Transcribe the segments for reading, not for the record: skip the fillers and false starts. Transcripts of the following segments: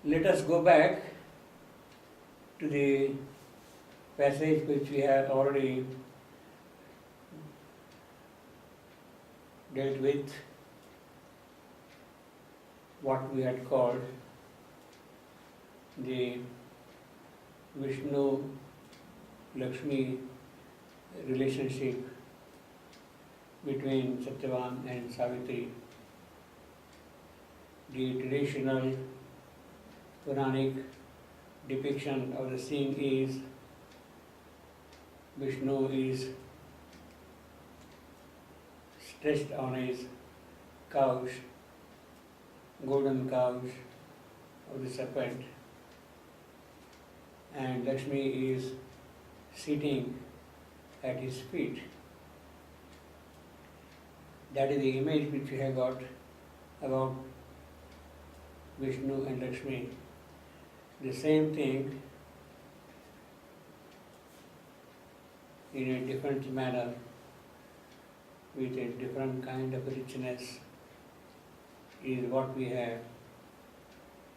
Let us go back to the passage which we have already dealt with, what we had called the Vishnu Lakshmi relationship between Satyavan and Savitri. The traditional Puranic depiction of the scene is Vishnu is stretched on his couch, golden couch of the serpent, and Lakshmi is sitting at his feet. That is the image which we have got about Vishnu and Lakshmi. The same thing in a different manner, with a different kind of richness, is what we have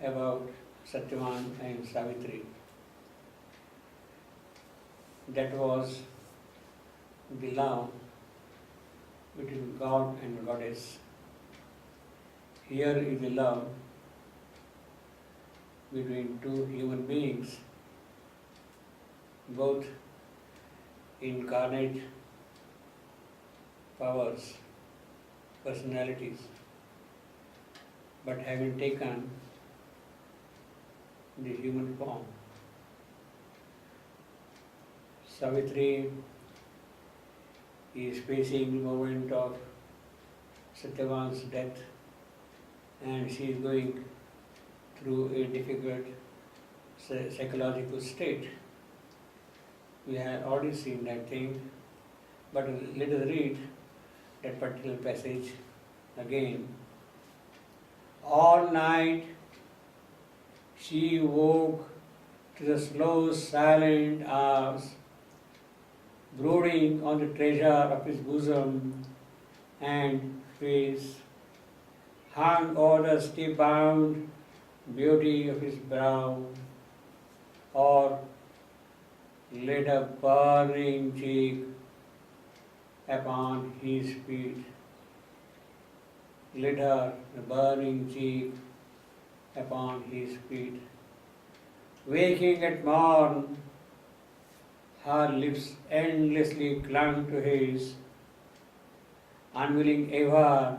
about Satyavan and Savitri. That was the love between God and Goddess. Here is the love between two human beings, both incarnate powers, personalities, but having taken the human form. Savitri is facing the moment of Satyavan's death, and she is going through a difficult psychological state. We have already seen that thing, but let us read that particular passage again. All night she woke to the slow, silent hours, brooding on the treasure of his bosom and face, hung over the stiff-bound beauty of his brow, or laid a burning cheek upon his feet. Laid her a burning cheek upon his feet. Waking at morn, her lips endlessly clung to his, unwilling ever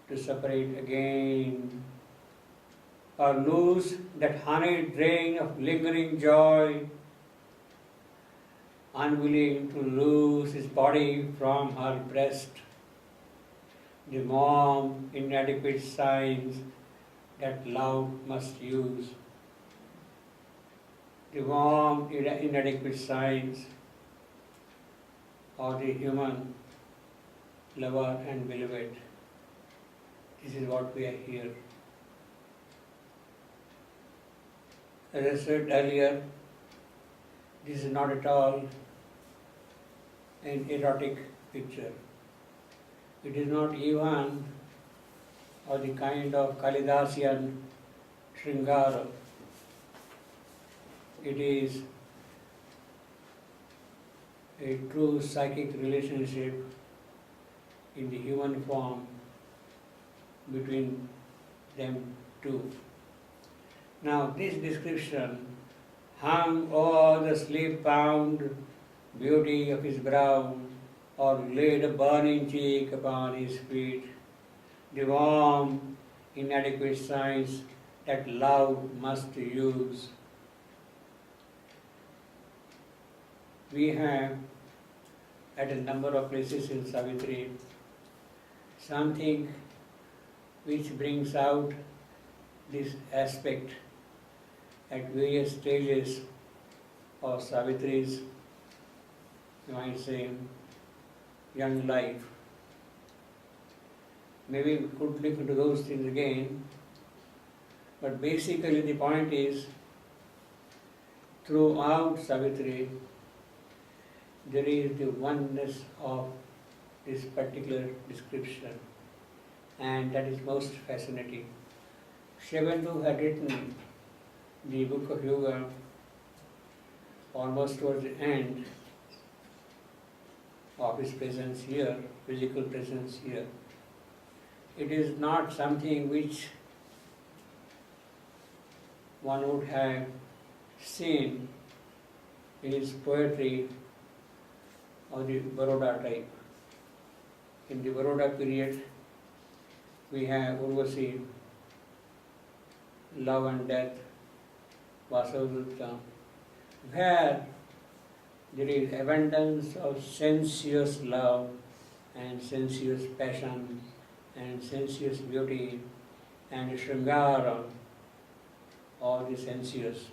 to separate again, or lose that honeyed drain of lingering joy, unwilling to lose his body from her breast. The warm, inadequate signs that love must use. The warm, inadequate signs of the human lover and beloved. This is what we are here. As I said earlier, this is not at all an erotic picture. It is not even of the kind of Kalidasian Shringara. It is a true psychic relationship in the human form between them two. Now this description, hung over the sleep-bound beauty of his brow, or laid a burning cheek upon his feet, the warm, inadequate signs that love must use. We have, at a number of places in Savitri, something which brings out this aspect at various stages of Savitri's, you might say, young life. Maybe we could look into those things again, but basically the point is, throughout Savitri, there is the oneness of this particular description, and that is most fascinating. Shivandu had written the book of yoga almost towards the end of his presence here, physical presence here. It is not something which one would have seen in his poetry of the Baroda type. In the Baroda period, we have Urvasi, Love and Death, Vasavadutta, where there is abundance of sensuous love and sensuous passion and sensuous beauty and Shringara, all the sensuous.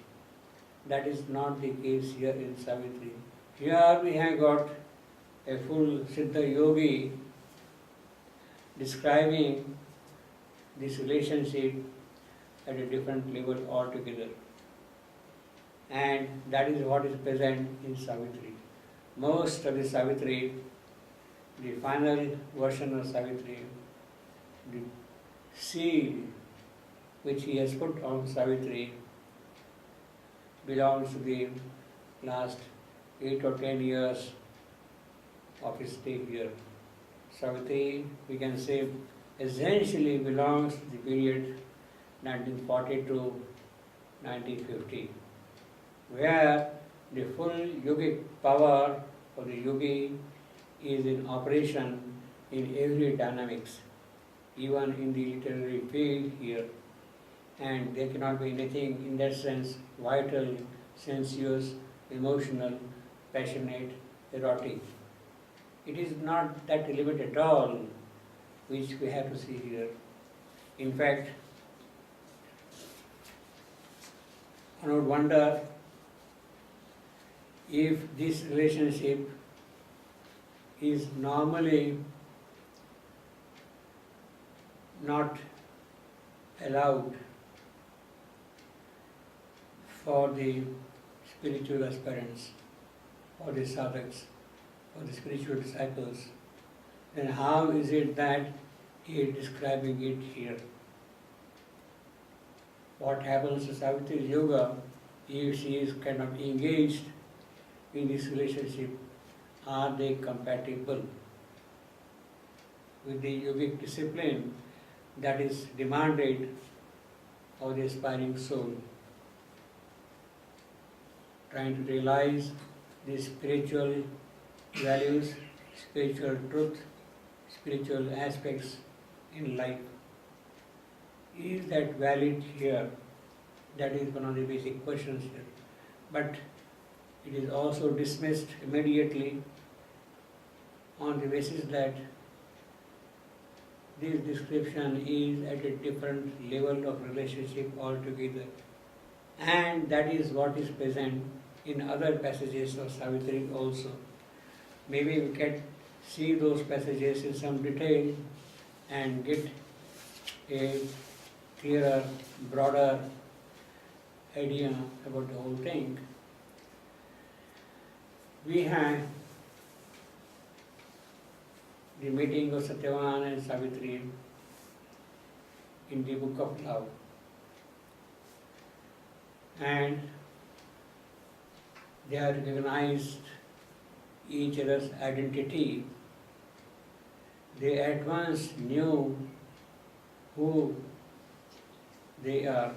That is not the case here in Savitri. Here we have got a full Siddha yogi describing this relationship at a different level altogether. And that is what is present in Savitri. Most of the Savitri, the final version of Savitri, the seal which he has put on Savitri belongs to the last 8 or 10 years of his stay here. Savitri, we can say, essentially belongs to the period 1940 to 1950, where the full yogic power of the yogi is in operation in every dynamics, even in the literary field here. And there cannot be anything in that sense vital, sensuous, emotional, passionate, erotic. It is not that element at all which we have to see here. In fact, one would wonder if this relationship is normally not allowed for the spiritual aspirants, for the sadhaks, for the spiritual disciples, then how is it that he is describing it here? What happens to Savitri's yoga if she is kind of engaged in this relationship? Are they compatible with the yogic discipline that is demanded of the aspiring soul? Trying to realize the spiritual values, spiritual truth, spiritual aspects in life. Is that valid here? That is one of the basic questions here. But it is also dismissed immediately on the basis that this description is at a different level of relationship altogether. And that is what is present in other passages of Savitri also. Maybe we can see those passages in some detail and get a clearer, broader idea about the whole thing. We have the meeting of Satyavan and Savitri in the Book of Love. And they have recognized each other's identity. They at once knew who they are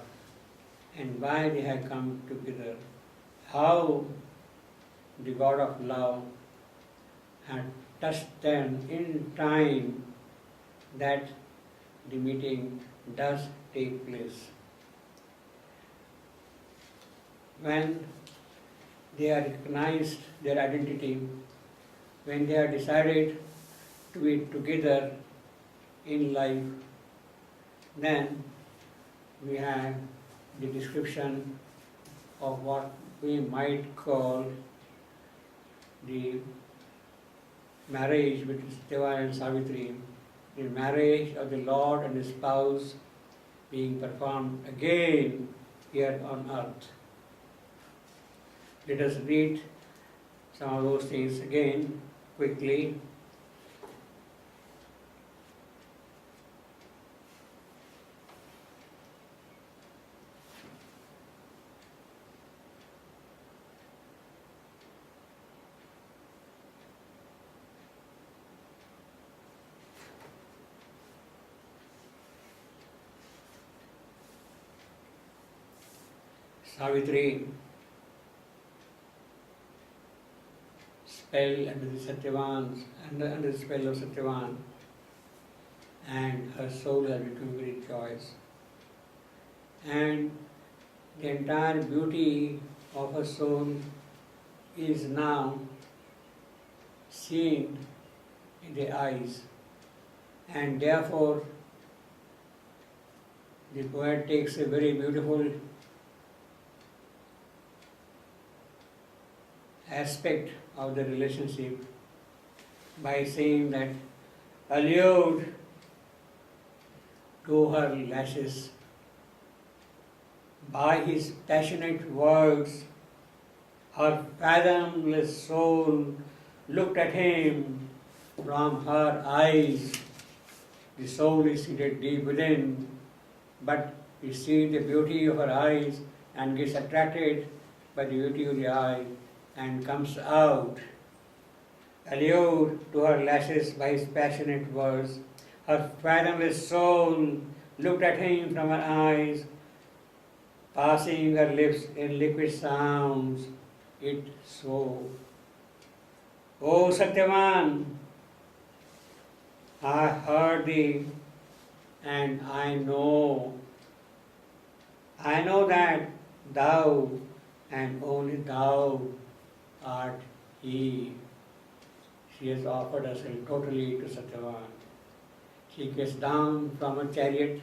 and why they had come together, how the God of love had touched them in time that the meeting does take place. When they have recognized their identity, when they have decided to be together in life, then we have the description of what we might call the marriage between Satyavan and Savitri, the marriage of the Lord and the spouse being performed again here on earth. Let us read some of those things again quickly. Savitri fell under the Satyavan, under the spell of Satyavan, and her soul has become very joyous. And the entire beauty of her soul is now seen in the eyes, and therefore the poet takes a very beautiful aspect of the relationship by saying that allured to her lashes by his passionate words, her fathomless soul looked at him from her eyes. The soul is seated deep within, but he sees the beauty of her eyes and gets attracted by the beauty of the eye and comes out. Allured to her lashes by his passionate words, her fathomless soul looked at him from her eyes, passing her lips in liquid sounds. It so. O Satyavan, I heard thee, and I know that thou and only thou art he. She has offered herself totally to Satyavan. She gets down from her chariot,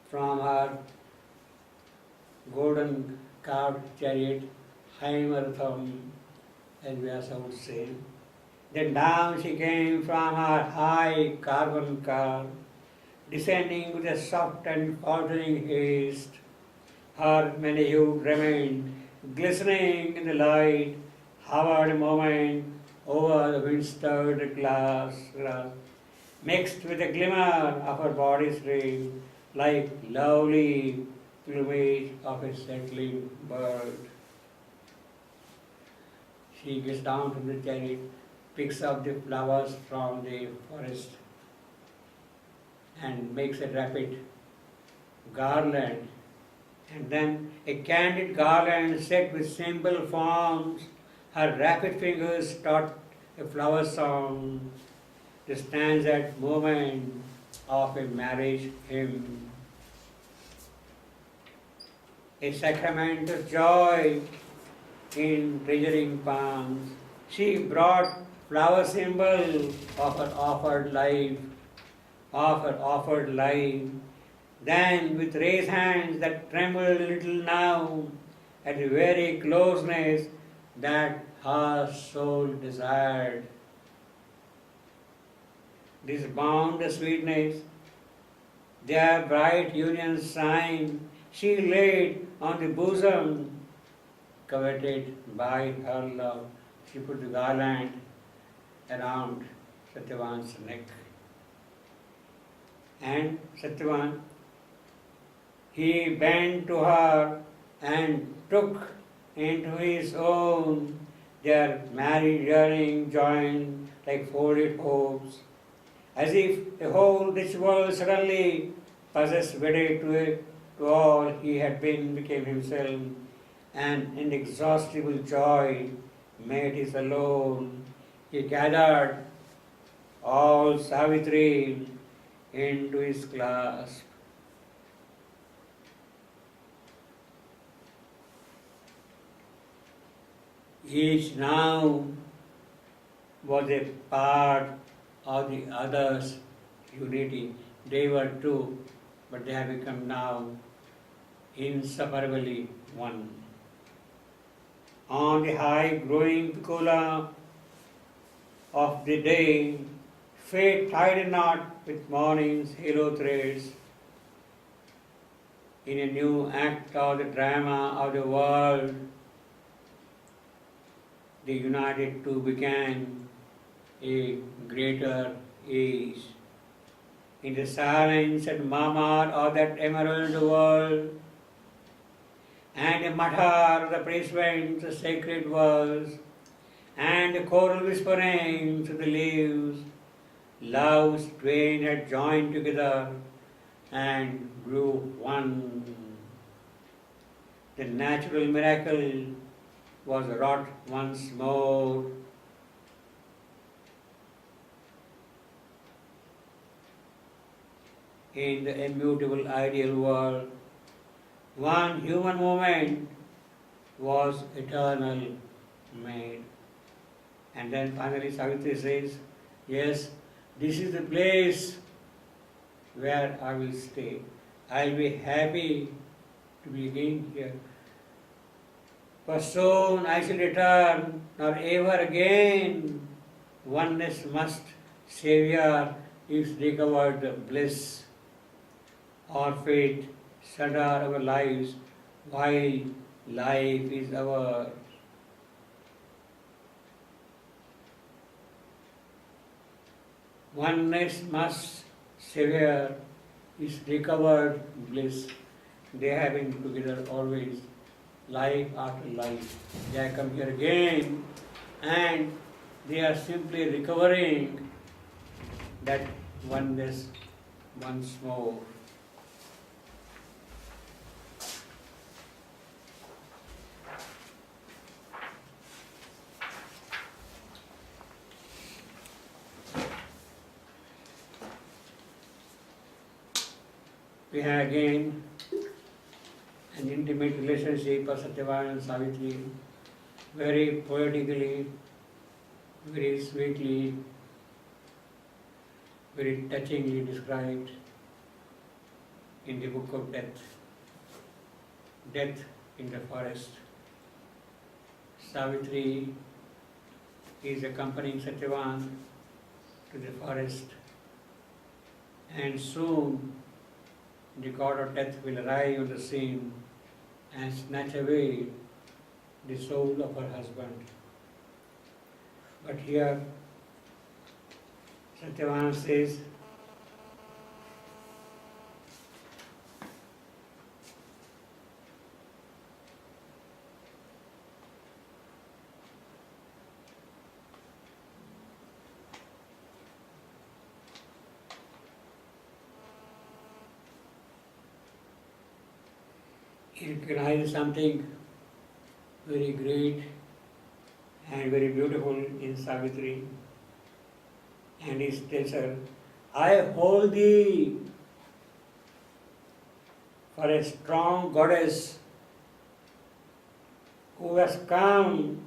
from her golden carved chariot, Haimartham, as Vyasa would say. Then down she came from her high carven car, descending with a soft and faltering haste. Her many-hued raiment, glistening in the light, hovered a moment over the wind-stirred grass, mixed with the glimmer of her body's ring, like lovely plumage of a settling bird. She gets down from the chariot, picks up the flowers from the forest, and makes a rapid garland, and then a candid garland set with simple forms. Her rapid fingers taught a flower song, the stanzas moment of a marriage hymn. A sacrament of joy in treasuring palms, she brought flower symbol of her offered life, then with raised hands that trembled a little now at the very closeness that her soul desired. This boundless sweetness, their bright union sign, she laid on the bosom coveted by her love. She put the garland around Satyavan's neck. And Satyavan, he bent to her and took into his own their married yearning joined like folded hopes, as if the whole rich world suddenly possessed wedded to it, to all he had been became himself, and inexhaustible joy made his alone. He gathered all Savitri into his clasp. Each now was a part of the other's unity. They were two, but they have become now inseparably one. On the high growing picola of the day, fate tied a knot with morning's halo threads. In a new act of the drama of the world, the united two began a greater age. In the silence and murmur of that emerald world, and the mutter of the priest went the sacred words, and the choral whisperings of the leaves, love's twain had joined together and grew one. the natural miracle was wrought once more. In the immutable ideal world, one human moment was eternal made. And then finally Savitri says, yes, this is the place where I will stay. I will be happy to be again here. For soon I shall return, nor ever again. Oneness must, Savior, is recovered bliss. Our fate shudder our lives while life is ours. Oneness must, Savior, is recovered bliss. They have been together always, life after life. They come here again and they are simply recovering that oneness once more. We have again an intimate relationship of Satyavan and Savitri, very poetically, very sweetly, very touchingly described in the book of Death. Death in the forest. Savitri is accompanying Satyavan to the forest, and soon the god of death will arrive on the scene and snatch away the soul of her husband. But here Satyavan says, he recognizes something very great and very beautiful in Savitri, and he tells her, I hold thee for a strong goddess who has come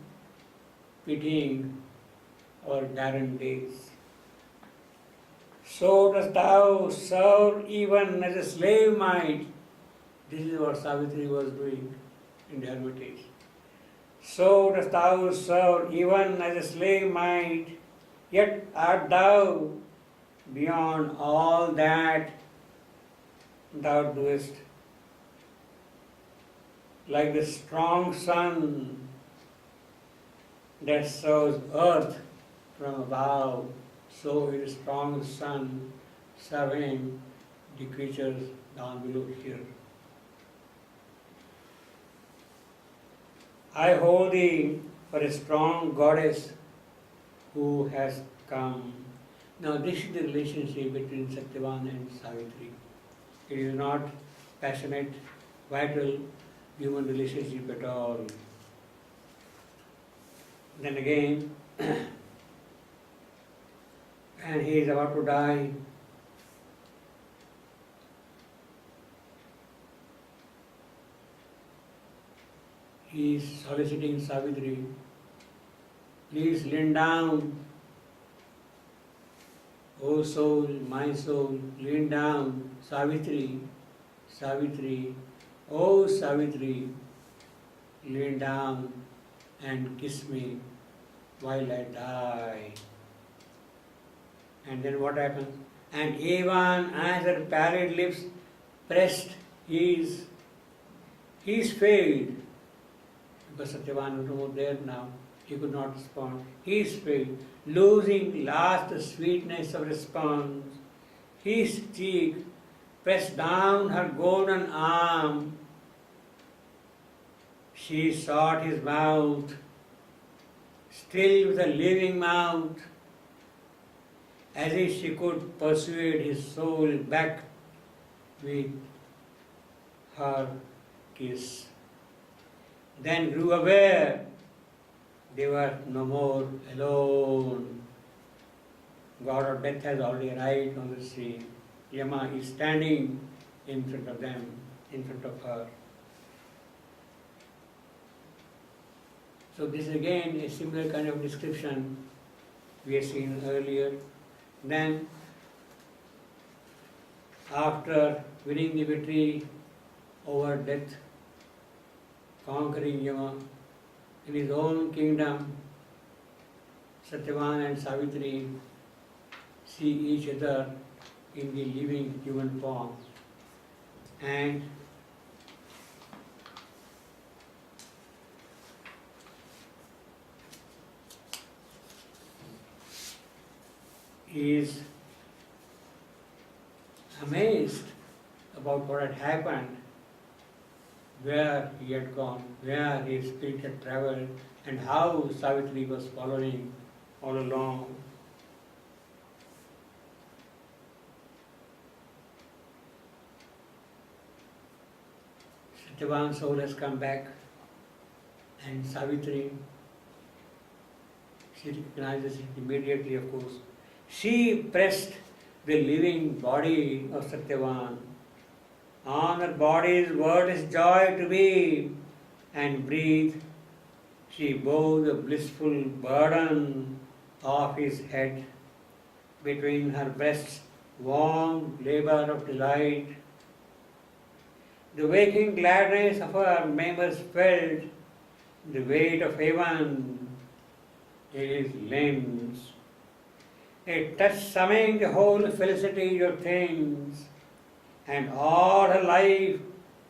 pitying our barren days. So dost thou serve even as a slave might. This is what Savitri was doing in the hermitage. So dost thou serve even as a slave might, yet art thou beyond all that thou doest. Like the strong sun that serves earth from above, so is the strong sun serving the creatures down below here. I hold thee for a strong goddess who has come. Now this is the relationship between Satyavan and Savitri. It is not passionate, vital, human relationship at all. Then again, and he is about to die, he is soliciting Savitri, please lean down, O soul, my soul, lean down, Savitri, Savitri, O Savitri, lean down and kiss me while I die. And then what happens? And even as her pallid lips pressed his fate, because Satyavan was not there now, he could not respond. His fate, losing last the sweetness of response, his cheek pressed down her golden arm. She sought his mouth, still with a living mouth, as if she could persuade his soul back with her kiss. then grew aware they were no more alone. God of death has already arrived on the scene. Yama is standing in front of them, in front of her. So this is again a similar kind of description we have seen earlier. Then, after winning the victory over death, conquering Yama in his own kingdom, Satyavan and Savitri see each other in the living human form, and he is amazed about what had happened, where he had gone, where his spirit had traveled, and how Savitri was following all along. Satyavan's soul has come back, and Savitri, she recognizes it immediately, of course. She pressed the living body of Satyavan on her body's wordless joy to be and breathe. She bore the blissful burden of his head between her breasts, warm labor of delight. The waking gladness of her members felt the weight of heaven in his limbs. A touch summing the whole felicity of things, and all her life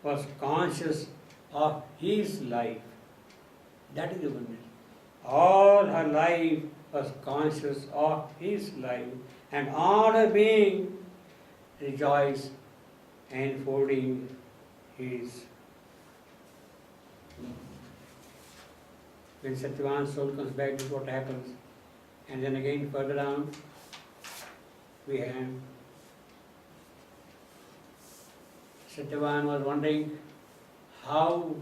was conscious of his life. That is the wonder. All her life was conscious of his life, and all her being rejoiced, enfolding his. When Satyavan's soul comes back, this is what happens. And then again further down, we have Satyavan was wondering how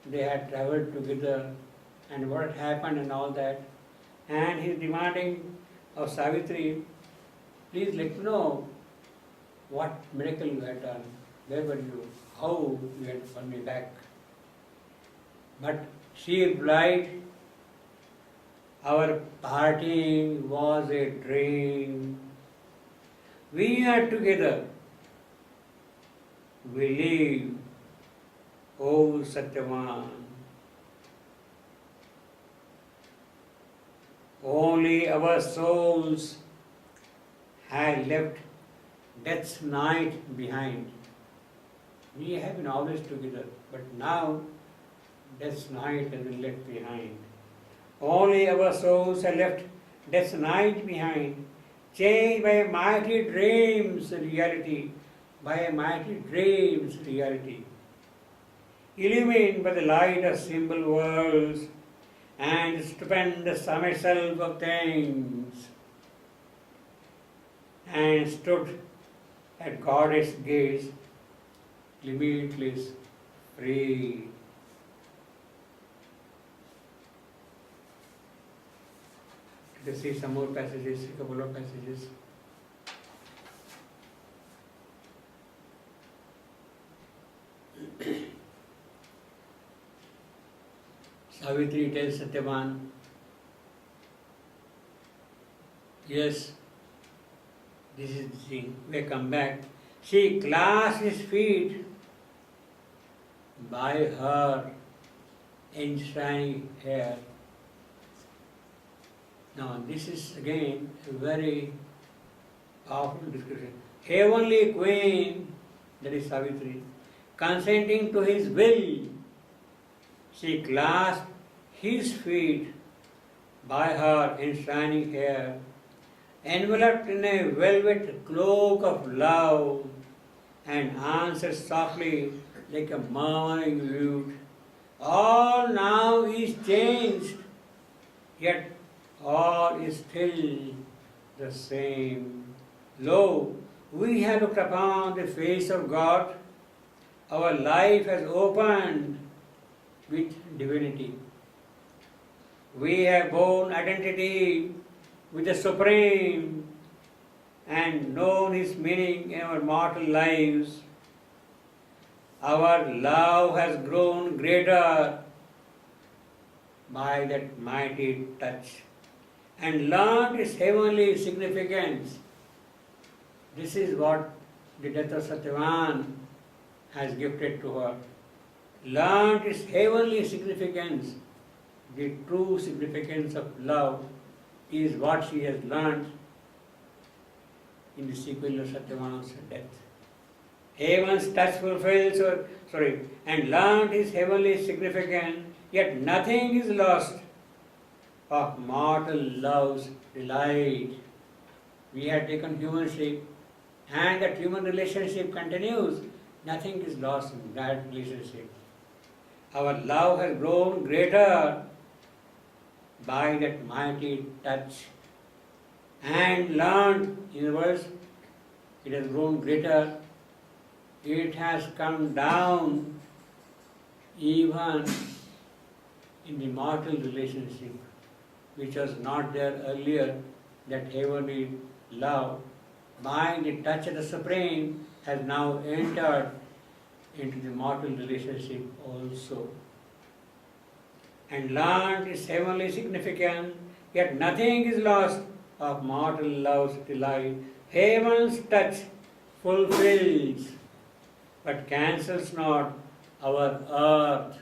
they had travelled together and what had happened and all that. And he is demanding of Savitri, please let me know what miracle you had done, where were you, how you had won me back. But she replied, our parting was a dream. We are together. We live, O Satyavan. Only our souls had left death's night behind. We have been always together, but now death's night has been left behind. Only our souls have left death's night behind, changed by a mighty dream's reality, by a mighty dream's reality, illumined by the light of symbol worlds and stupendous summit self of things, and stood at Goddess' gaze, limitless, free. Let's see some more passages, a couple of passages. Savitri tells Satyavan, yes, this is the thing. We come back. She clasped his feet by her enshrining hair. Now, this is again a very powerful description. Heavenly Queen, that is Savitri, consenting to his will, she clasped his feet by her enshrining hair, enveloped in a velvet cloak of love, and answered softly like a murmuring lute, all now is changed, yet all is still the same. Lo, we have looked upon the face of God, our life has opened with divinity. We have born identity with the Supreme and known His meaning in our mortal lives. Our love has grown greater by that mighty touch and learned its heavenly significance. This is what the death of Satyavan has gifted to her. Learned its heavenly significance. The true significance of love is what she has learned in the sequel of Satyavan's death. Heaven's touch fulfills, and learned its heavenly significance, yet nothing is lost of mortal love's delight. We have taken human shape, and that human relationship continues. Nothing is lost in that relationship. Our love has grown greater by that mighty touch and learned, in other words, it has grown greater. It has come down even in the mortal relationship, which was not there earlier. That heavenly love, by the touch of the Supreme, has now entered into the mortal relationship also. And learned its heavenly significance, yet nothing is lost of mortal love's delight. Heaven's touch fulfills, but cancels not our earth.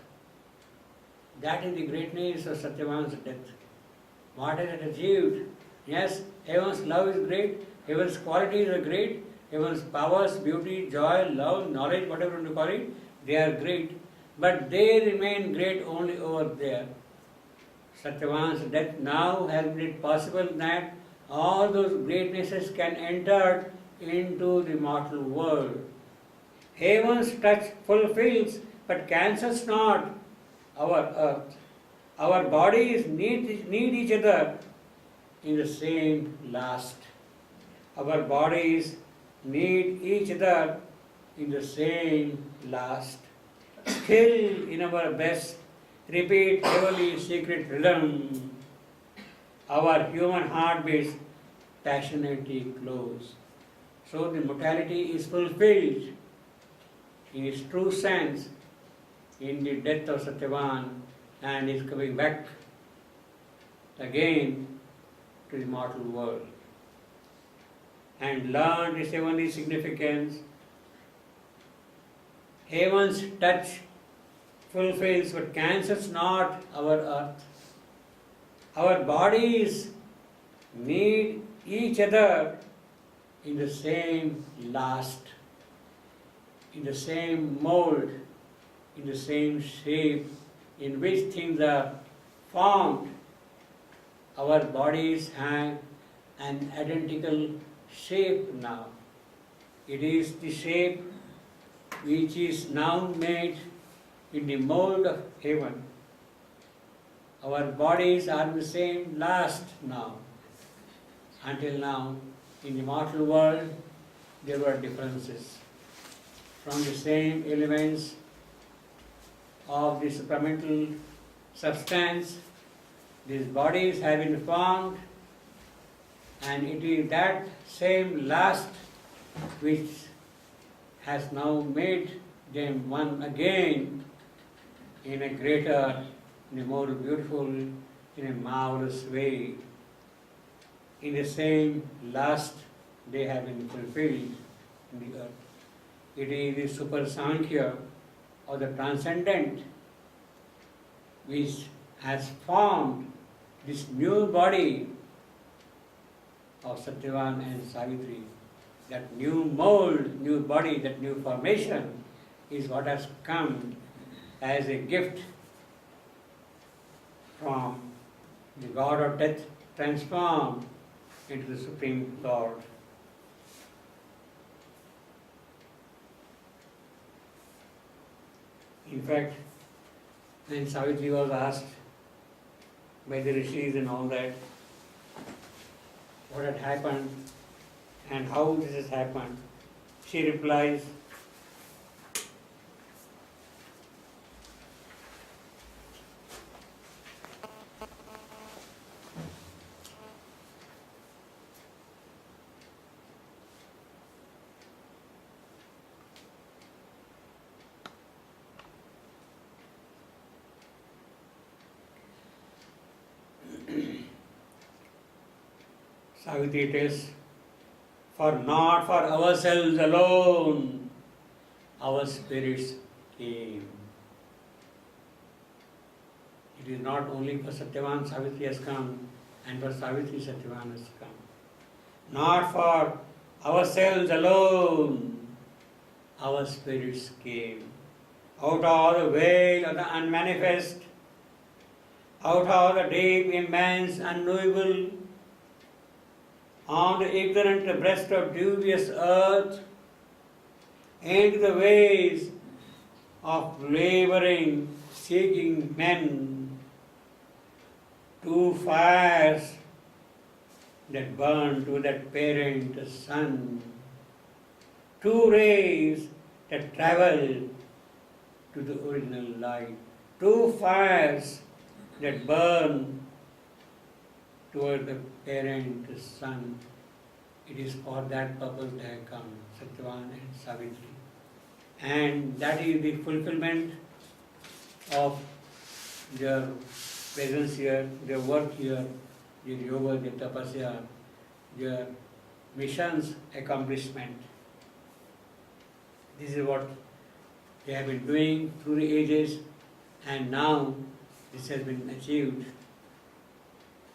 That is the greatness of Satyavan's death. What has it achieved? Yes, heaven's love is great, heaven's qualities are great, heaven's powers, beauty, joy, love, knowledge, whatever you want to call it, they are great. But they remain great only over there. Satyavan's death now has made it possible that all those greatnesses can enter into the mortal world. Heaven's touch fulfills but cancels not our earth. Our bodies need each other in the same lust. Our bodies need each other in the same lust. Still in our best, repeat heavenly secret rhythm. Our human heart beats passionately close. So the mortality is fulfilled in its true sense in the death of Satyavan and is coming back again to the mortal world. And learned its heavenly significance. Heaven's touch fulfills but cancels not our earth. Our bodies need each other in the same lust, in the same mold, in the same shape in which things are formed. Our bodies have an identical shape now. It is the shape which is now made in the mold of heaven. Our bodies are in the same lust now. Until now, in the mortal world, there were differences. From the same elements of the supramental substance, these bodies have been formed, and it is that same lust which has now made them one again in a greater, in a more beautiful, in a marvelous way. In the same lust they have been fulfilled in the earth. It is the Super Sankhya or the transcendent which has formed this new body of Satyavan and Savitri. That new mold, new body, that new formation is what has come as a gift from the God of death transformed into the Supreme Lord. In fact, when Savitri was asked by the rishis and all that, what had happened and how this has happened, she replies, Savitri tells, for not for ourselves alone, our spirits came. It is not only for Satyavan Savitri has come, and for Savitri Satyavan has come. Not for ourselves alone, our spirits came. Out of the veil of the unmanifest, out of the deep, immense, unknowable, on the ignorant breast of dubious earth, into the ways of laboring, seeking men, two fires that burn to that parent sun, two rays that travel to the original light, two fires that burn toward the parent sun. It is for that purpose they have come, Satyavan and Savitri. And that is the fulfillment of their presence here, their work here, their yoga, their tapasya, their mission's accomplishment. This is what they have been doing through the ages, and now this has been achieved.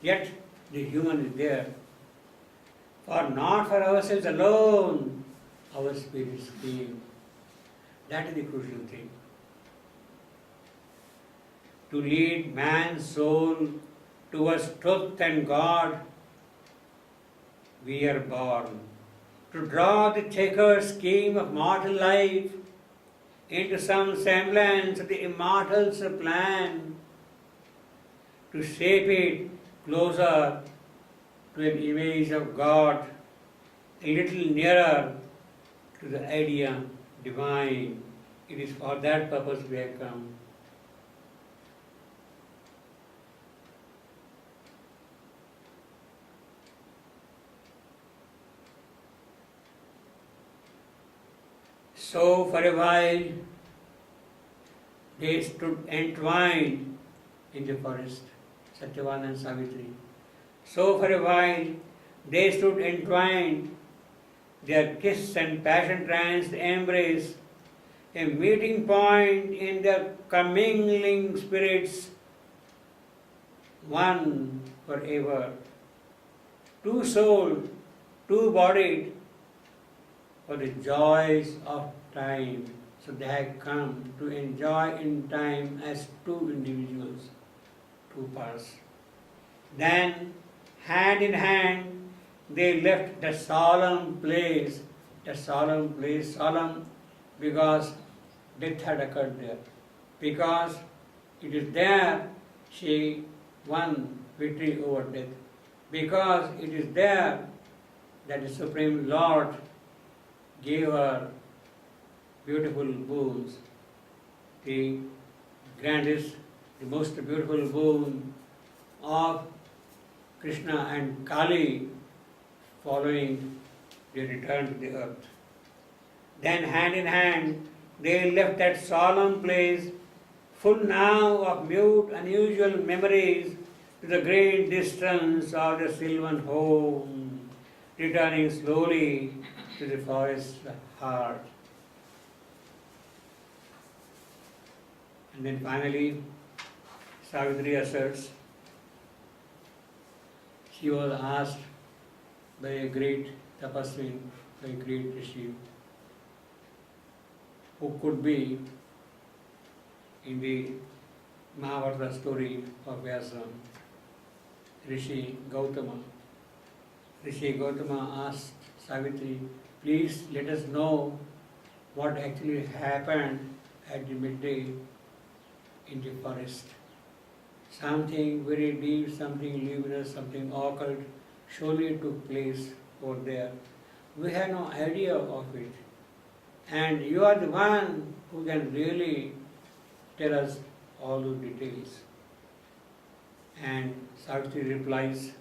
Yet the human is there. For not for ourselves alone, our spirits came. That is the crucial thing. To lead man's soul towards truth and God, we are born. To draw the checkered scheme of mortal life into some semblance of the immortal's plan, to shape it closer to an image of God, a little nearer to the idea divine. It is for that purpose we have come. So for a while they stood entwined in the forest, Satyavan and Savitri. So for a while they stood entwined, their kiss and passion-tranced embrace, a meeting point in their commingling spirits, one forever, two-souled, two-bodied, for the joys of time. So they have come to enjoy in time as two individuals, two parts. Then, hand in hand, they left the solemn place, solemn because death had occurred there. Because it is there she won victory over death. Because it is there that the Supreme Lord gave her beautiful boons. The grandest, the most beautiful boon of Krishna and Kali following their return to the earth. Then hand in hand they left that solemn place, full now of mute, unusual memories, to the great distance of the sylvan home, returning slowly to the forest heart. And then finally, Savitri asserts, she was asked by a great tapasvi, by a great rishi, who could be in the Mahabharata story of Vyasa, Rishi Gautama. Rishi Gautama asked Savitri, please let us know what actually happened at the midday in the forest. Something very deep, something luminous, something occult surely took place over there. We have no idea of it. And you are the one who can really tell us all the details. And Savitri replies,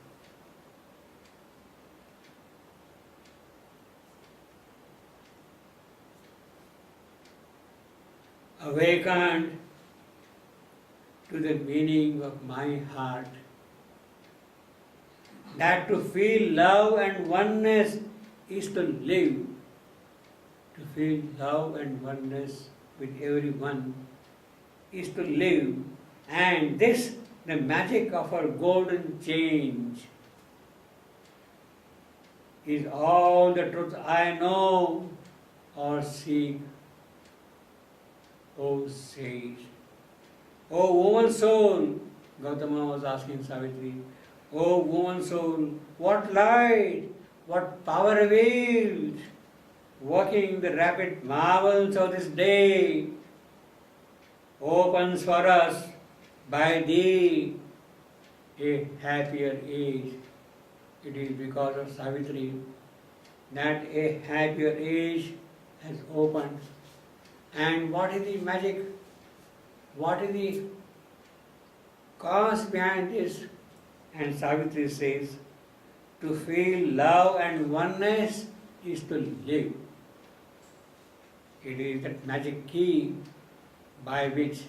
awakened to the meaning of my heart, that to feel love and oneness is to live. To feel love and oneness with everyone is to live. And this, the magic of our golden change, is all the truth I know or seek. O sage, O woman soul, Gautama was asking Savitri, O woman soul, what light, what power revealed, working the rapid marvels of this day, opens for us by thee a happier age. It is because of Savitri that a happier age has opened. And what is the magic? What is the cause behind this? And Savitri says, to feel love and oneness is to live. It is that magic key by which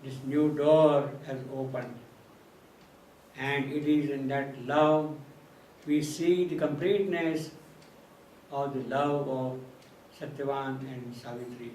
this new door has opened. And it is in that love we see the completeness of the love of Satyavan and Savitri.